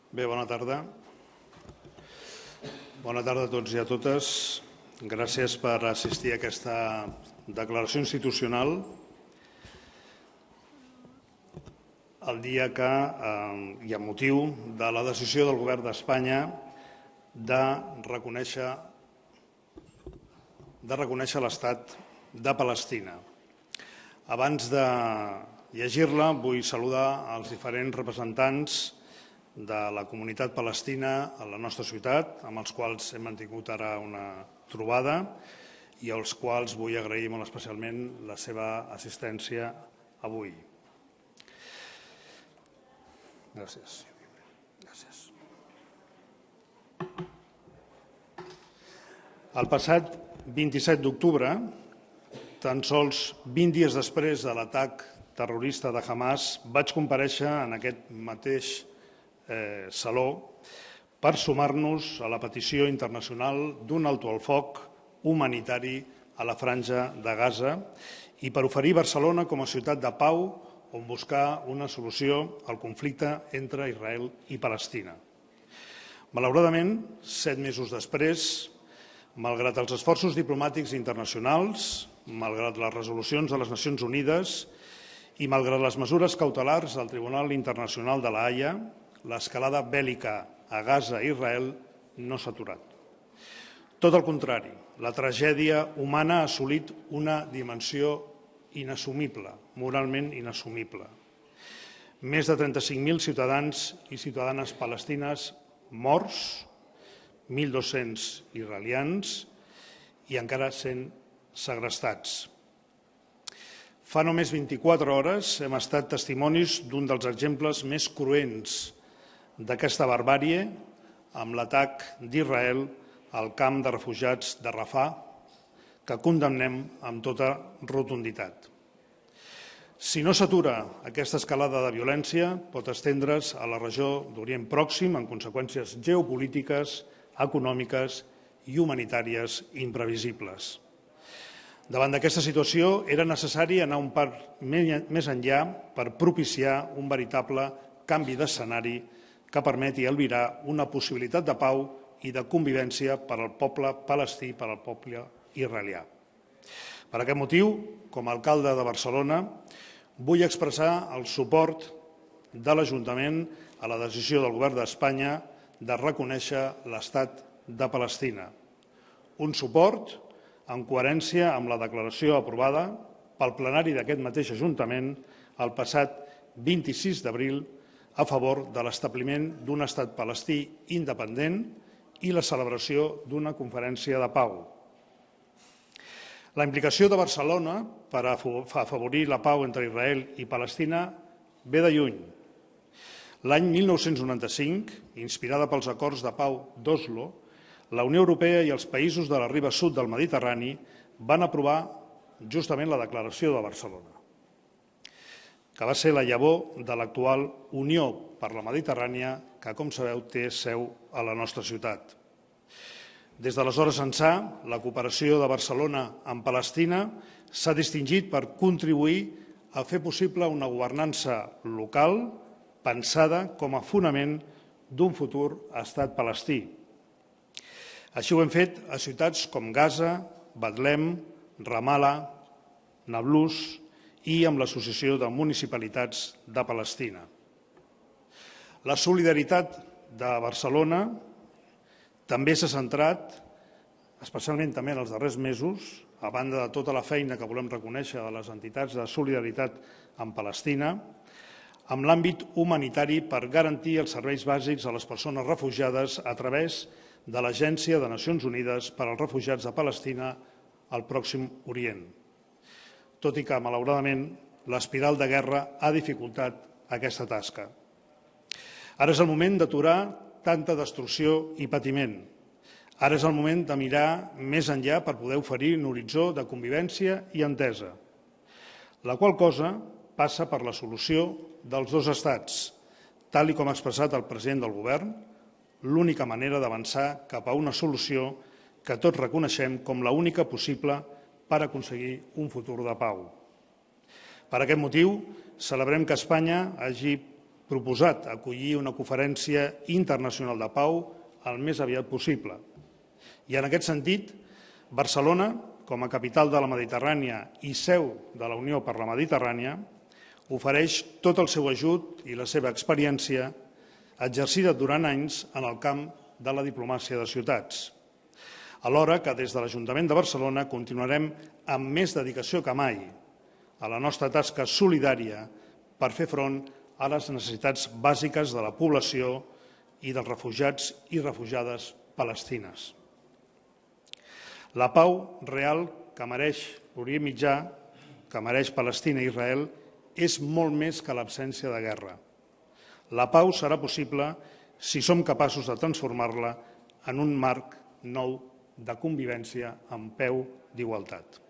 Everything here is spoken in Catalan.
Bé, bona tarda. Bona tarda a tots i a totes. Gràcies per assistir a aquesta declaració institucional el dia que, i amb motiu de la decisió del Govern d'Espanya de reconèixer l'Estat de Palestina. Abans de llegir-la, vull saludar els diferents representants de la comunitat palestina a la nostra ciutat, amb els quals hem mantingut ara una trobada i als quals vull agrair molt especialment la seva assistència avui. Gràcies. El passat 27 d'octubre, tan sols 20 dies després de l'atac terrorista de Hamas, vaig comparèixer en aquest mateix saló per sumar-nos a la petició internacional d'un alto al foc humanitari a la franja de Gaza i per oferir Barcelona com a ciutat de pau on buscar una solució al conflicte entre Israel i Palestina. Malauradament, 7 mesos després, malgrat els esforços diplomàtics internacionals, malgrat les resolucions de les Nacions Unides i malgrat les mesures cautelars del Tribunal Internacional de la Haia, l'escalada bèl·lica a Gaza i Israel no s'ha aturat. Tot el contrari, la tragèdia humana ha assolit una dimensió inassumible, moralment inassumible. Més de 35.000 ciutadans i ciutadanes palestines morts, 1.200 israelians i encara sent segrestats. Fa només 24 hores hem estat testimonis d'un dels exemples més cruents d'aquesta barbàrie amb l'atac d'Israel al camp de refugiats de Rafah, que condemnem amb tota rotunditat. Si no s'atura aquesta escalada de violència, pot estendre's a la regió d'Orient Pròxim amb conseqüències geopolítiques, econòmiques i humanitàries imprevisibles. Davant d'aquesta situació era necessari anar un pas més enllà per propiciar un veritable canvi d'escenari que permeti albirar una possibilitat de pau i de convivència per al poble palestí i per al poble israelià. Per aquest motiu, com a alcalde de Barcelona, vull expressar el suport de l'Ajuntament a la decisió del Govern d'Espanya de reconèixer l'Estat de Palestina. Un suport en coherència amb la declaració aprovada pel plenari d'aquest mateix Ajuntament el passat 26 d'abril a favor de l'establiment d'un estat palestí independent i la celebració d'una conferència de pau. La implicació de Barcelona per afavorir la pau entre Israel i Palestina ve de lluny. L'any 1995, inspirada pels acords de pau d'Oslo, la Unió Europea i els països de la riba sud del Mediterrani van aprovar justament la Declaració de Barcelona, que va ser la llavor de l'actual Unió per la Mediterrània, que, com sabeu, té seu a la nostra ciutat. Des d'aleshores ençà, la cooperació de Barcelona amb Palestina s'ha distingit per contribuir a fer possible una governança local pensada com a fonament d'un futur estat palestí. Així ho hem fet a ciutats com Gaza, Betlem, Ramallah, Nablus i amb l'Associació de Municipalitats de Palestina. La solidaritat de Barcelona també s'ha centrat, especialment també en els darrers mesos, a banda de tota la feina que volem reconèixer de les entitats de solidaritat amb Palestina, amb l'àmbit humanitari per garantir els serveis bàsics a les persones refugiades a través de l'Agència de Nacions Unides per als Refugiats de Palestina al Pròxim Orient. Tot i que, malauradament, l'espiral de guerra ha dificultat aquesta tasca. Ara és el moment d'aturar tanta destrucció i patiment. Ara és el moment de mirar més enllà per poder oferir un horitzó de convivència i entesa, la qual cosa passa per la solució dels dos estats, tal com ha expressat el president del Govern, l'única manera d'avançar cap a una solució que tots reconeixem com l'única possible per aconseguir un futur de pau. Per aquest motiu, celebrem que Espanya hagi proposat acollir una conferència internacional de pau el més aviat possible. I en aquest sentit, Barcelona, com a capital de la Mediterrània i seu de la Unió per la Mediterrània, ofereix tot el seu ajut i la seva experiència exercida durant anys en el camp de la diplomàcia de ciutats. Alhora que des de l'Ajuntament de Barcelona continuarem amb més dedicació que mai a la nostra tasca solidària per fer front a les necessitats bàsiques de la població i dels refugiats i refugiades palestines. La pau real que mereix l'Orient Mitjà, que mereix Palestina i Israel, és molt més que l'absència de guerra. La pau serà possible si som capaços de transformar-la en un marc nou de convivència amb peu d'igualtat.